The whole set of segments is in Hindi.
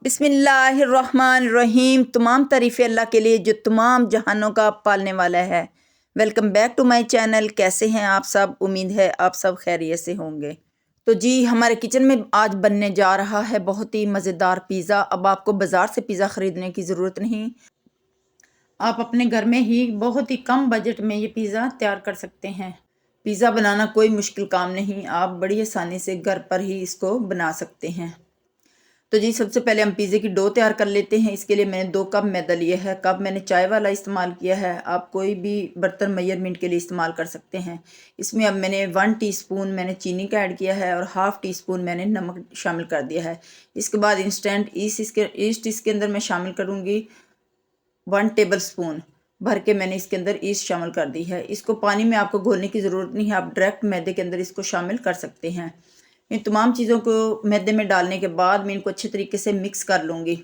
बिस्मिल्लाहिर्रहमानिर्रहीम। तमाम तारीफ़ें अल्लाह के लिए जो तमाम जहानों का पालने वाला है। Welcome back to my channel. कैसे हैं आप सब? उम्मीद है आप सब खैरियत से होंगे। तो जी, हमारे किचन में आज बनने जा रहा है बहुत ही मज़ेदार पिज़्ज़ा। अब आपको बाज़ार से पिज़्ज़ा ख़रीदने की ज़रूरत नहीं, आप अपने घर में ही बहुत ही कम बजट में ये पिज़्ज़ा तैयार कर सकते हैं। पिज़्ज़ा बनाना कोई मुश्किल काम नहीं, आप बड़ी आसानी से घर पर ही इसको बना सकते हैं। तो जी, सबसे पहले हम पिज़्ज़े की डो तैयार कर लेते हैं। इसके लिए मैंने 2 कप मैदा लिया है। कप मैंने चाय वाला इस्तेमाल किया है, आप कोई भी बर्तन मेजरमेंट के लिए इस्तेमाल कर सकते हैं। इसमें अब मैंने 1 टीस्पून मैंने चीनी का ऐड किया है और हाफ़ टी स्पून मैंने नमक शामिल कर दिया है। इसके बाद इंस्टेंट ईस्ट इसके अंदर मैं शामिल करूँगी 1 टेबल स्पून भर के मैंने इसके अंदर ईस्ट शामिल कर दी है। इसको पानी में आपको घोलने की ज़रूरत नहीं है, आप डायरेक्ट मैदे के अंदर इसको शामिल कर सकते हैं। इन तमाम चीज़ों को मैदे में डालने के बाद मैं इनको अच्छे तरीके से मिक्स कर लूँगी।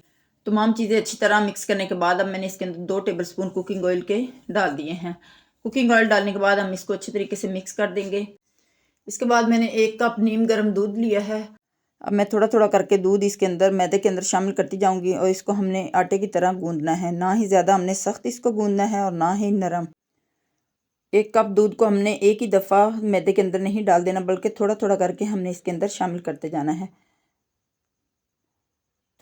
तमाम चीज़ें अच्छी तरह मिक्स करने के बाद अब मैंने इसके अंदर 2 टेबल स्पून कुकिंग ऑयल के डाल दिए हैं। कुकिंग ऑयल डालने के बाद हम इसको अच्छे तरीके से मिक्स कर देंगे। इसके बाद मैंने 1 कप नीम गर्म दूध लिया है। अब मैं थोड़ा थोड़ा करके दूध इसके अंदर मैदे के अंदर शामिल करती जाऊंगी और इसको हमने आटे की तरह गूंदना है। ना ही ज़्यादा हमने सख्त इसको गूंदना है और ना ही नरम। 1 कप दूध को हमने एक ही दफ़ा मैदे के अंदर नहीं डाल देना, बल्कि थोड़ा थोड़ा करके हमने इसके अंदर शामिल करते जाना है।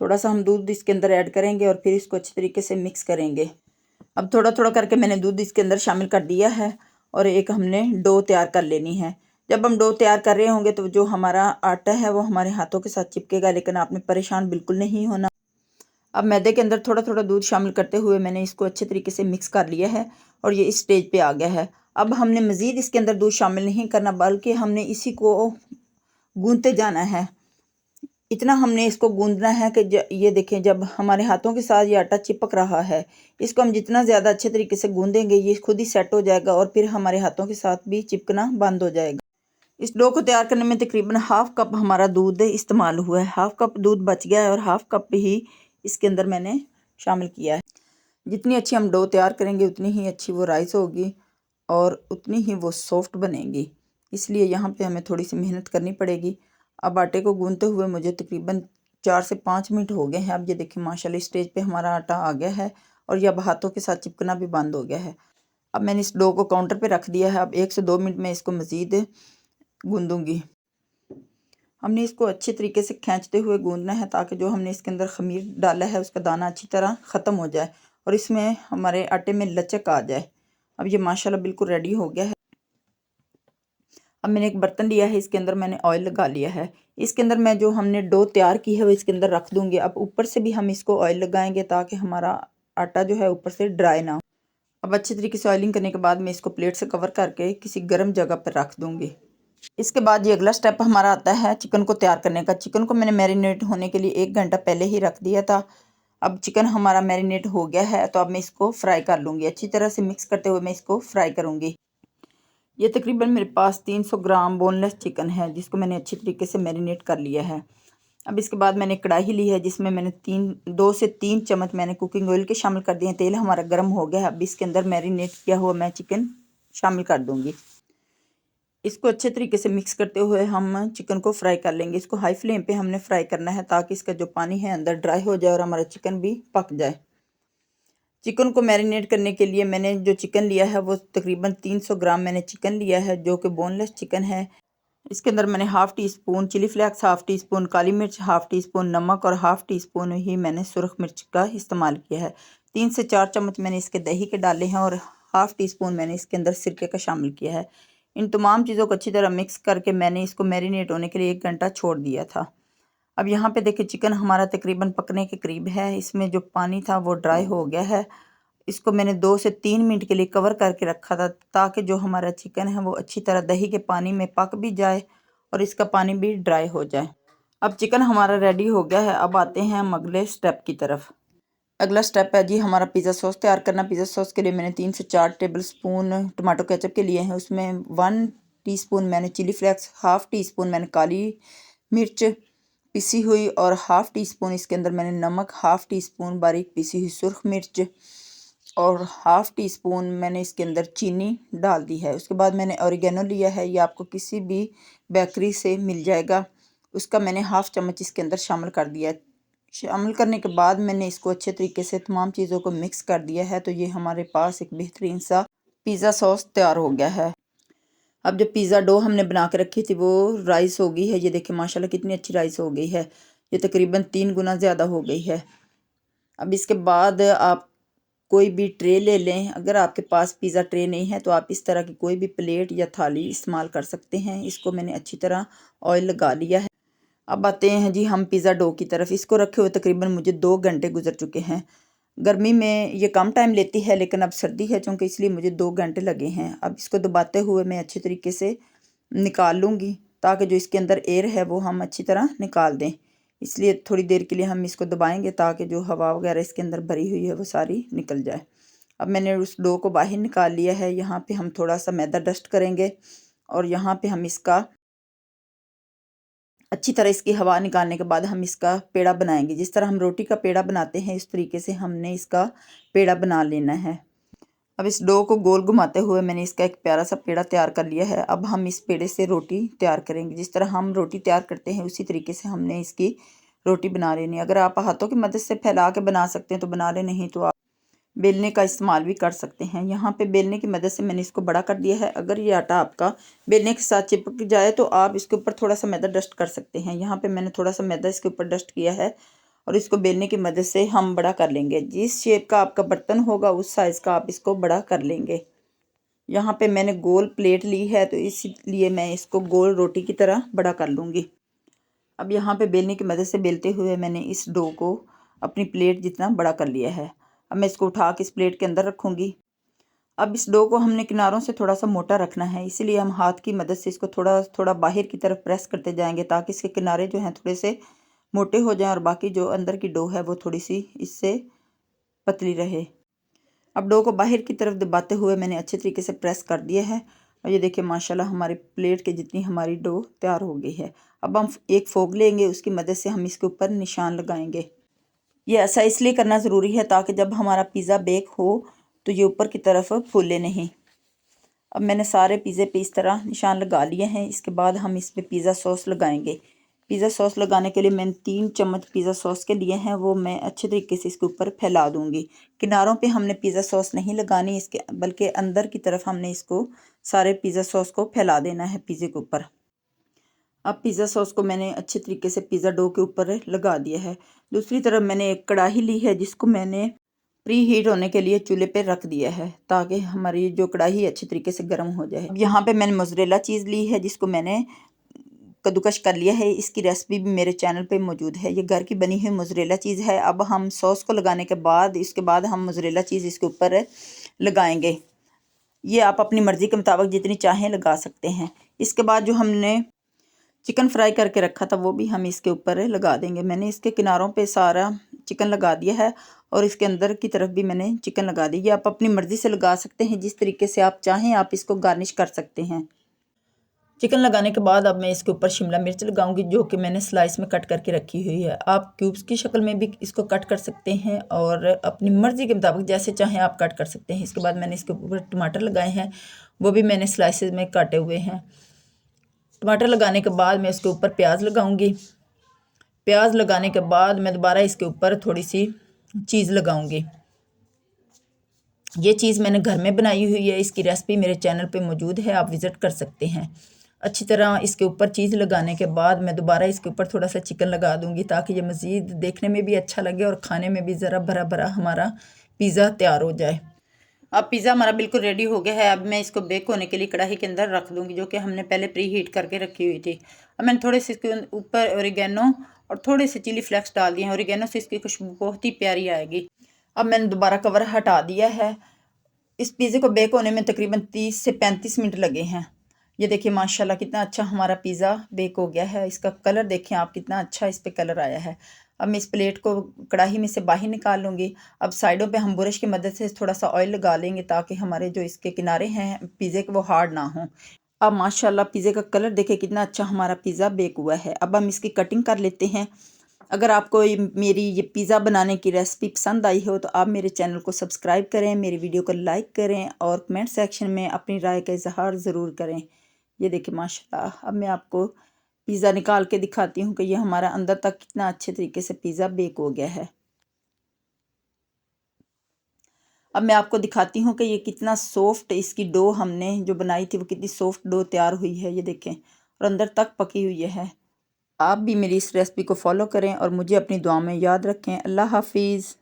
थोड़ा सा हम दूध इसके अंदर ऐड करेंगे और फिर इसको अच्छी तरीके से मिक्स करेंगे। अब थोड़ा थोड़ा करके मैंने दूध इसके अंदर शामिल कर दिया है और एक हमने डो तैयार कर लेनी है। जब हम डो तैयार कर रहे होंगे तो जो हमारा आटा है वो हमारे हाथों के साथ चिपकेगा, लेकिन आपने परेशान बिल्कुल नहीं होना। अब मैदे के अंदर थोड़ा थोड़ा दूध शामिल करते हुए मैंने इसको अच्छे तरीके से मिक्स कर लिया है और ये इस स्टेज पे आ गया है। अब हमने मज़ीद इसके अंदर दूध शामिल नहीं करना, बल्कि हमने इसी को गूंथते जाना है। इतना हमने इसको गूंदना है कि ये देखें, जब हमारे हाथों के साथ ये आटा चिपक रहा है, इसको हम जितना ज़्यादा अच्छे तरीके से गूंदेंगे ये खुद ही सेट हो जाएगा और फिर हमारे हाथों के साथ भी चिपकना बंद हो जाएगा। इस डो को तैयार करने में तकरीबन हाफ़ कप हमारा दूध इस्तेमाल हुआ है। हाफ़ कप दूध बच गया है और हाफ़ कप ही इसके अंदर मैंने शामिल किया है। जितनी अच्छी हम डो तैयार करेंगे उतनी ही अच्छी वो राइस होगी और उतनी ही वो सॉफ्ट बनेगी। इसलिए यहाँ पे हमें थोड़ी सी मेहनत करनी पड़ेगी। अब आटे को गूंथते हुए मुझे तकरीबन 4 से 5 मिनट हो गए हैं। अब ये देखिए माशाल्लाह स्टेज पे हमारा आटा आ गया है और ये अब हाथों के साथ चिपकना भी बंद हो गया है। अब मैंने इस डो को काउंटर पे रख दिया है। अब 1 से 2 मिनट में इसको मज़ीद गूंदूंगी। हमने इसको अच्छे तरीके से खींचते हुए गूंदना है ताकि जो हमने इसके अंदर खमीर डाला है उसका दाना अच्छी तरह ख़त्म हो जाए और इसमें हमारे आटे में लचक आ जाए। अब ये माशाल्लाह बिल्कुल रेडी हो गया है। अब मैंने एक बर्तन लिया है, इसके अंदर मैंने ऑयल लगा लिया है। इसके अंदर मैं जो हमने डो तैयार की है वो इसके अंदर रख दूंगी। अब ऊपर से भी हम इसको ऑयल लगाएंगे ताकि हमारा आटा जो है ऊपर से ड्राई ना हो। अब अच्छे तरीके से ऑयलिंग करने के बाद मैं इसको प्लेट से कवर करके किसी गर्म जगह पर रख दूंगी। इसके बाद ये अगला स्टेप हमारा आता है चिकन को तैयार करने का। चिकन को मैंने मैरिनेट होने के लिए 1 घंटा पहले ही रख दिया था। अब चिकन हमारा मैरिनेट हो गया है तो अब मैं इसको फ्राई कर लूँगी। अच्छी तरह से मिक्स करते हुए मैं इसको फ्राई करूँगी। ये तकरीबन मेरे पास 300 ग्राम बोनलेस चिकन है जिसको मैंने अच्छी तरीके से मैरिनेट कर लिया है। अब इसके बाद मैंने कढ़ाई ली है जिसमें मैंने 2 से 3 चम्मच मैंने कुकिंग ऑयल के शामिल कर दिए हैं। तेल हमारा गर्म हो गया है। अब इसके अंदर मैरिनेट किया हुआ मैं चिकन शामिल कर दूँगी। इसको अच्छे तरीके से मिक्स करते हुए हम चिकन को फ्राई कर लेंगे। इसको हाई फ्लेम पे हमने फ्राई करना है ताकि इसका जो पानी है अंदर ड्राई हो जाए और हमारा चिकन भी पक जाए। चिकन को मैरिनेट करने के लिए मैंने जो चिकन लिया है वो तकरीबन 300 ग्राम मैंने चिकन लिया है जो कि बोनलेस चिकन है। इसके अंदर मैंने half teaspoon chilli flakes, half teaspoon काली मिर्च, हाफ़ टी स्पून नमक और हाफ़ टी स्पून ही मैंने सुरख मिर्च का इस्तेमाल किया है। 3 से 4 चम्मच मैंने इसके दही के डाले हैं और हाफ़ टी स्पून मैंने इसके अंदर सिरके का शामिल किया है। इन तमाम चीज़ों को अच्छी तरह मिक्स करके मैंने इसको मैरिनेट होने के लिए 1 घंटा छोड़ दिया था। अब यहाँ पे देखिए चिकन हमारा तकरीबन पकने के करीब है। इसमें जो पानी था वो ड्राई हो गया है। इसको मैंने 2 से 3 मिनट के लिए कवर करके रखा था ताकि जो हमारा चिकन है वो अच्छी तरह दही के पानी में पक भी जाए और इसका पानी भी ड्राई हो जाए। अब चिकन हमारा रेडी हो गया है। अब आते हैं हम अगले स्टेप की तरफ। अगला स्टेप है जी हमारा पिज़्ज़ा सॉस तैयार करना। पिज़्ज़ा सॉस के लिए मैंने 3 से 4 टेबल स्पून टमाटो केचप के लिए हैं। उसमें 1 टीस्पून मैंने chilli flakes, half teaspoon मैंने काली मिर्च पिसी हुई और हाफ़ टी स्पून इसके अंदर मैंने नमक, हाफ़ टी स्पून बारीक पिसी हुई सुरख मिर्च और हाफ़ टी स्पून मैंने इसके अंदर चीनी डाल दी है। उसके बाद मैंने ऑरिगेनो लिया है, ये आपको किसी भी बेकरी से मिल जाएगा। उसका मैंने हाफ़ चम्मच इसके अंदर शामिल कर दिया है। शामिल करने के बाद मैंने इसको अच्छे तरीके से तमाम चीज़ों को मिक्स कर दिया है। तो ये हमारे पास एक बेहतरीन सा पिज़्ज़ा सॉस तैयार हो गया है। अब जो पिज़्ज़ा डो हमने बना के रखी थी वो राइस हो गई है। ये देखिए माशाल्लाह कितनी अच्छी राइस हो गई है। ये तकरीबन 3 गुना ज़्यादा हो गई है। अब इसके बाद आप कोई भी ट्रे ले लें। अगर आपके पास पिज़्ज़ा ट्रे नहीं है तो आप इस तरह की कोई भी प्लेट या थाली इस्तेमाल कर सकते हैं। इसको मैंने अच्छी तरह ऑयल लगा लिया है। अब आते हैं जी हम पिज़्ज़ा डो की तरफ। इसको रखे हुए तकरीबन मुझे 2 घंटे गुजर चुके हैं। गर्मी में ये कम टाइम लेती है लेकिन अब सर्दी है चूँकि इसलिए मुझे 2 घंटे लगे हैं। अब इसको दबाते हुए मैं अच्छे तरीके से निकाल लूँगी ताकि जो इसके अंदर एयर है वो हम अच्छी तरह निकाल दें। इसलिए थोड़ी देर के लिए हम इसको दबाएंगे ताकि जो हवा वगैरह इसके अंदर भरी हुई है वो सारी निकल जाए। अब मैंने उस डो को बाहर निकाल लिया है। यहाँ पे हम थोड़ा सा मैदा डस्ट करेंगे और यहाँ पे हम इसका अच्छी तरह इसकी हवा निकालने के बाद हम इसका पेड़ा बनाएंगे। जिस तरह हम रोटी का पेड़ा बनाते हैं इस तरीके से हमने इसका पेड़ा बना लेना है। अब इस डो को गोल घुमाते हुए मैंने इसका एक प्यारा सा पेड़ा तैयार कर लिया है। अब हम इस पेड़े से रोटी तैयार करेंगे। जिस तरह हम रोटी तैयार करते हैं उसी तरीके से हमने इसकी रोटी बना लेनी है। अगर आप हाथों की मदद से फैला के बना सकते हैं तो बना लें, नहीं तो आप बेलने का इस्तेमाल भी कर सकते हैं। यहाँ पे बेलने की मदद से मैंने इसको बड़ा कर दिया है। अगर ये आटा आपका बेलने के साथ चिपक जाए तो आप इसके ऊपर थोड़ा सा मैदा डस्ट कर सकते हैं। यहाँ पे मैंने थोड़ा सा मैदा इसके ऊपर डस्ट किया है और इसको बेलने की मदद से हम बड़ा कर लेंगे। जिस शेप का आपका बर्तन होगा उस साइज़ का आप इसको बड़ा कर लेंगे। यहाँ पे मैंने गोल प्लेट ली है तो इसलिए मैं इसको गोल रोटी की तरह बड़ा कर लूँगी। अब यहाँ पे बेलने की मदद से बेलते हुए मैंने इस डो को अपनी प्लेट जितना बड़ा कर लिया है। अब मैं इसको उठा के इस प्लेट के अंदर रखूँगी। अब इस डो को हमने किनारों से थोड़ा सा मोटा रखना है, इसीलिए हम हाथ की मदद से इसको थोड़ा थोड़ा बाहर की तरफ प्रेस करते जाएंगे ताकि इसके किनारे जो हैं थोड़े से मोटे हो जाएं और बाकी जो अंदर की डो है वो थोड़ी सी इससे पतली रहे। अब डो को बाहर की तरफ दबाते हुए मैंने अच्छे तरीके से प्रेस कर दिया है और ये देखिए माशाल्लाह हमारी प्लेट के जितनी हमारी डो तैयार हो गई है। अब हम एक फोक लेंगे, उसकी मदद से हम इसके ऊपर निशान लगाएंगे। ये ऐसा इसलिए करना ज़रूरी है ताकि जब हमारा पिज़्ज़ा बेक हो तो ये ऊपर की तरफ फूले नहीं। अब मैंने सारे पिज़्ज़े पे इस तरह निशान लगा लिए हैं। इसके बाद हम इस पर पिज़्ज़ा सॉस लगाएंगे। पिज़्ज़ा सॉस लगाने के लिए मैंने 3 चम्मच पिज़्ज़ा सॉस के लिए हैं, वो मैं अच्छे तरीके से इसके ऊपर फैला दूंगी। किनारों पे हमने पिज़्ज़ा सॉस नहीं लगानी इसके, बल्कि अंदर की तरफ हमने इसको सारे पिज़्ज़ा सॉस को फैला देना है पिज़्ज़े के ऊपर। अब पिज़्ज़ा सॉस को मैंने अच्छे तरीके से पिज़्ज़ा डो के ऊपर लगा दिया है। दूसरी तरफ मैंने एक कढ़ाई ली है जिसको मैंने प्री हीट होने के लिए चूल्हे पे रख दिया है ताकि हमारी जो कढ़ाई अच्छे तरीके से गर्म हो जाए। अब यहाँ पे मैंने मोज़रेला चीज़ ली है जिसको मैंने कद्दूकश कर लिया है। इसकी रेसिपी भी मेरे चैनल पे मौजूद है। ये घर की बनी हुई मोज़रेला चीज़ है। अब हम सॉस को लगाने के बाद इसके बाद हम मोज़रेला चीज़ इसके ऊपर लगाएंगे। ये आप अपनी मर्ज़ी के मुताबिक जितनी चाहें लगा सकते हैं। इसके बाद जो हमने चिकन फ्राई करके रखा था वो भी हम इसके ऊपर लगा देंगे। मैंने इसके किनारों पे सारा चिकन लगा दिया है और इसके अंदर की तरफ भी मैंने चिकन लगा दी। ये आप अपनी मर्ज़ी से लगा सकते हैं, जिस तरीके से आप चाहें आप इसको गार्निश कर सकते हैं। चिकन लगाने के बाद अब मैं इसके ऊपर शिमला मिर्च लगाऊंगी जो कि मैंने स्लाइस में कट करके रखी हुई है। आप क्यूब्स की शक्ल में भी इसको कट कर सकते हैं और अपनी मर्ज़ी के मुताबिक जैसे चाहें आप कट कर सकते हैं। इसके बाद मैंने इसके ऊपर टमाटर लगाए हैं, वो भी मैंने स्लाइसेस में काटे हुए हैं। टमाटर लगाने के बाद मैं इसके ऊपर प्याज लगाऊंगी। प्याज लगाने के बाद मैं दोबारा इसके ऊपर थोड़ी सी चीज़ लगाऊंगी। ये चीज़ मैंने घर में बनाई हुई है, इसकी रेसिपी मेरे चैनल पे मौजूद है, आप विज़िट कर सकते हैं। अच्छी तरह इसके ऊपर चीज़ लगाने के बाद मैं दोबारा इसके ऊपर थोड़ा सा चिकन लगा दूंगी ताकि ये मज़ीद देखने में भी अच्छा लगे और खाने में भी ज़रा भरा भरा हमारा पिज़्ज़ा तैयार हो जाए। अब पिज़्ज़ा हमारा बिल्कुल रेडी हो गया है। अब मैं इसको बेक होने के लिए कढ़ाई के अंदर रख दूंगी जो कि हमने पहले प्री हीट करके रखी हुई थी। अब मैंने थोड़े से इसके ऊपर ओरिगेनो और थोड़े से चिली फ्लेक्स डाल दिए हैं। ओरिगेनो से इसकी खुशबू बहुत ही प्यारी आएगी। अब मैंने दोबारा कवर हटा दिया है। इस पिज़्ज़े को बेक होने में तकरीबन 30 से 35 मिनट लगे हैं। ये देखिए माशाल्लाह कितना अच्छा हमारा पिज़्ज़ा बेक हो गया है। इसका कलर देखें आप, कितना अच्छा इस पर कलर आया है। अब मैं इस प्लेट को कढ़ाई में से बाहर निकाल लूँगी। अब साइडों पे हम ब्रश की मदद से थोड़ा सा ऑयल लगा लेंगे ताकि हमारे जो इसके किनारे हैं पिज़्ज़े के वो हार्ड ना हों। अब माशाल्लाह पिज़्ज़े का कलर देखिए कितना अच्छा हमारा पिज़्ज़ा बेक हुआ है। अब हम इसकी कटिंग कर लेते हैं। अगर आपको मेरी ये पिज़्ज़ा बनाने की रेसिपी पसंद आई हो तो आप मेरे चैनल को सब्सक्राइब करें, मेरी वीडियो को लाइक करें और कमेंट सेक्शन में अपनी राय का इजहार ज़रूर करें। ये देखिए माशाल्लाह अब मैं आपको पिज़्ज़ा निकाल के दिखाती हूँ कि ये हमारा अंदर तक कितना अच्छे तरीके से पिज़्ज़ा बेक हो गया है। अब मैं आपको दिखाती हूँ कि ये कितना सॉफ्ट इसकी डो हमने जो बनाई थी वो कितनी सॉफ्ट डो तैयार हुई है, ये देखें, और अंदर तक पकी हुई है। आप भी मेरी इस रेसिपी को फॉलो करें और मुझे अपनी दुआ में याद रखें। अल्लाह हाफिज़।